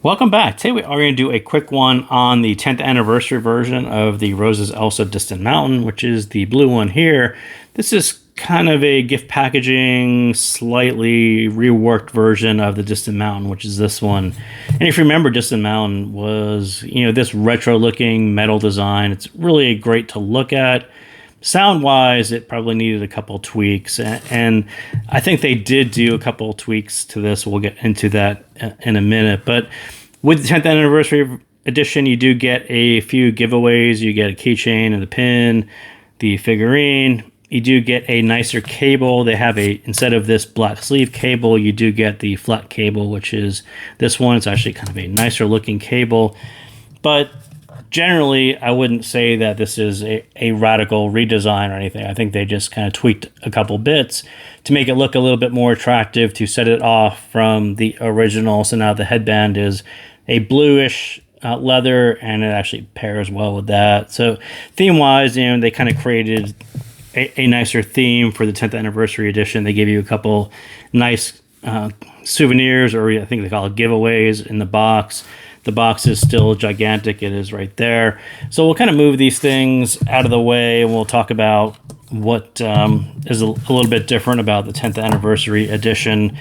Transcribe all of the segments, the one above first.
Welcome back. Today we are going to do a quick one on the 10th anniversary version of the ROSESELSA Distant Mountain, which is the blue one here. This is kind of a gift packaging, slightly reworked version of the Distant Mountain, which is this one. And if you remember, Distant Mountain was, this retro-looking metal design. It's really great to look at. Sound-wise, it probably needed a couple tweaks, and I think they did do a couple tweaks to this. We'll get into that in a minute. But with the 10th anniversary edition, you do get a few giveaways. You get a keychain and the pin, the figurine. You do get a nicer cable. They have instead of this black sleeve cable, you do get the flat cable, which is this one. It's actually kind of a nicer looking cable. But generally, I wouldn't say that this is a radical redesign or anything. I think they just kind of tweaked a couple bits to make it look a little bit more attractive, to set it off from the original. So now the headband is a bluish leather, and it actually pairs well with that. So theme-wise, they kind of created a nicer theme for the 10th anniversary edition. They gave you a couple nice souvenirs, or I think they call it giveaways, in the box. The box is still gigantic. It is right there. So we'll kind of move these things out of the way, and we'll talk about what is a little bit different about the 10th anniversary edition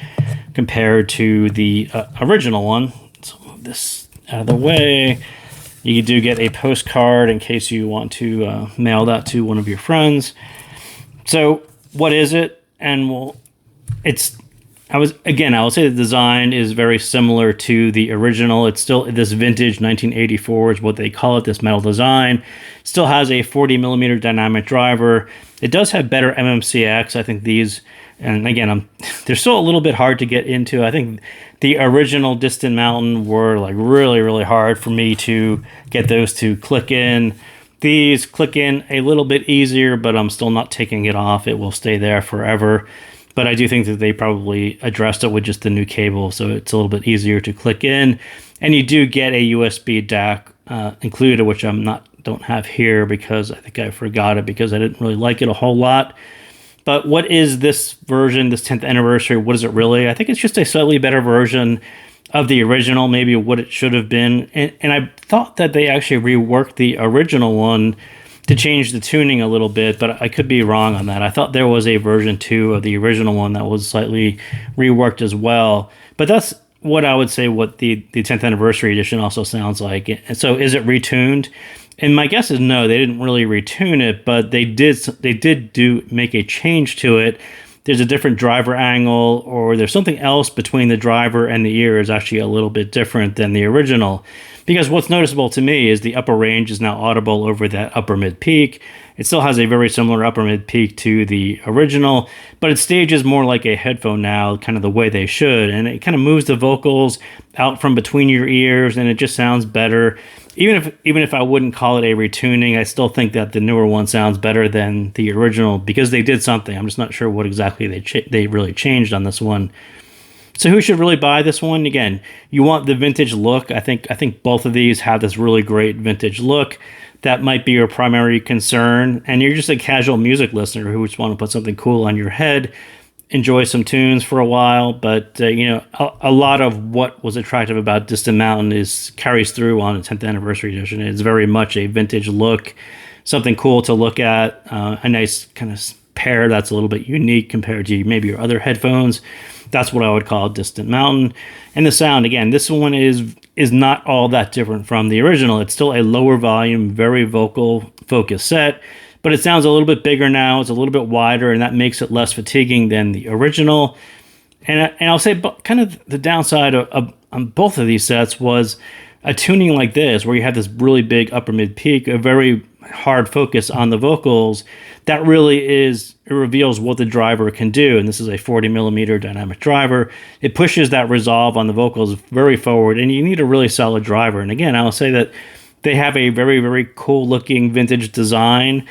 compared to the original one. So move this out of the way. You do get a postcard in case you want to mail that to one of your friends. So what is it? And I will say the design is very similar to the original. It's still this vintage 1984 is what they call it, this metal design. Still has a 40 millimeter dynamic driver. It does have better MMCX. I think these, and again, they're still a little bit hard to get into. I think the original Distant Mountain were like really, really hard for me to get those to click in. These click in a little bit easier, but I'm still not taking it off. It will stay there forever. But I do think that they probably addressed it with just the new cable, so it's a little bit easier to click in. And you do get a USB DAC included, which don't have here because I think I forgot it because I didn't really like it a whole lot. But what is this version, this 10th anniversary? What is it really? I think it's just a slightly better version of the original, maybe what it should have been. And I thought that they actually reworked the original one to change the tuning a little bit, but I could be wrong on that. I thought there was a version 2 of the original one that was slightly reworked as well. But that's what I would say what the 10th anniversary edition also sounds like. So is it retuned? And my guess is no, they didn't really retune it, but they did make a change to it. There's a different driver angle, or there's something else between the driver and the ear is actually a little bit different than the original. Because what's noticeable to me is the upper range is now audible over that upper mid peak. It still has a very similar upper mid peak to the original, but it stages more like a headphone now, kind of the way they should. And it kind of moves the vocals out from between your ears, and it just sounds better. Even if I wouldn't call it a retuning, I still think that the newer one sounds better than the original because they did something. I'm just not sure what exactly they really changed on this one. So who should really buy this one? Again, you want the vintage look. I think both of these have this really great vintage look. That might be your primary concern. And you're just a casual music listener who just want to put something cool on your head, enjoy some tunes for a while. But, a lot of what was attractive about Distant Mountain carries through on the 10th anniversary edition. It's very much a vintage look, something cool to look at, a nice kind of pair that's a little bit unique compared to maybe your other headphones. That's what I would call Distant Mountain. And the sound, again, this one is not all that different from the original. It's still a lower volume, very vocal focused set, but it sounds a little bit bigger now. It's a little bit wider, and that makes it less fatiguing than the original. And I'll say kind of the downside on both of these sets was a tuning like this, where you have this really big upper mid peak, a very hard focus on the vocals. That really it reveals what the driver can do. And this is a 40 millimeter dynamic driver. It pushes that resolve on the vocals very forward, and you need a really solid driver. And again, I'll say that they have a very, very cool looking vintage design.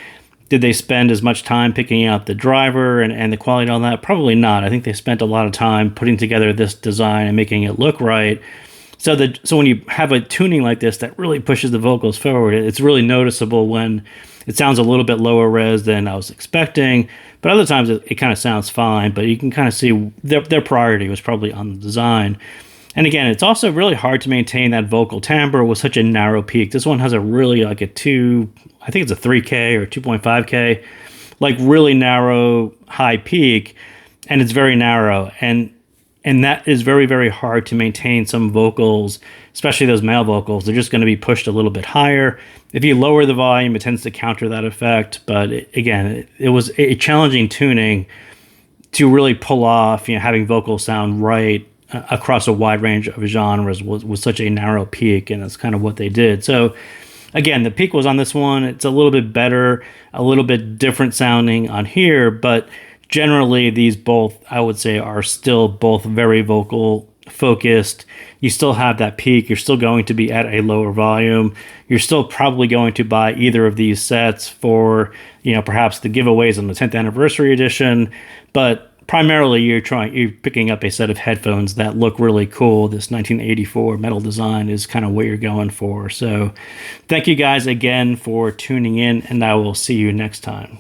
Did they spend as much time picking out the driver and the quality on that? Probably not. I think they spent a lot of time putting together this design and making it look right. So when you have a tuning like this that really pushes the vocals forward, it's really noticeable when it sounds a little bit lower res than I was expecting. But other times it kind of sounds fine, but you can kind of see their priority was probably on the design. And again, it's also really hard to maintain that vocal timbre with such a narrow peak. This one has a really like a I think it's a 3K or 2.5K, like really narrow high peak, and it's very narrow. And that is very, very hard to maintain. Some vocals, especially those male vocals, they're just going to be pushed a little bit higher. If you lower the volume, it tends to counter that effect. But it was a challenging tuning to really pull off, having vocals sound right across a wide range of genres with such a narrow peak, and that's kind of what they did. So again, the peak was on this one. It's a little bit better, a little bit different sounding on here, but generally these both, I would say, are still both very vocal focused. You still have that peak. You're still going to be at a lower volume. You're still probably going to buy either of these sets for, perhaps the giveaways on the 10th anniversary edition, but primarily you're picking up a set of headphones that look really cool. This 1984 metal design is kind of what you're going for. So thank you guys again for tuning in, and I will see you next time.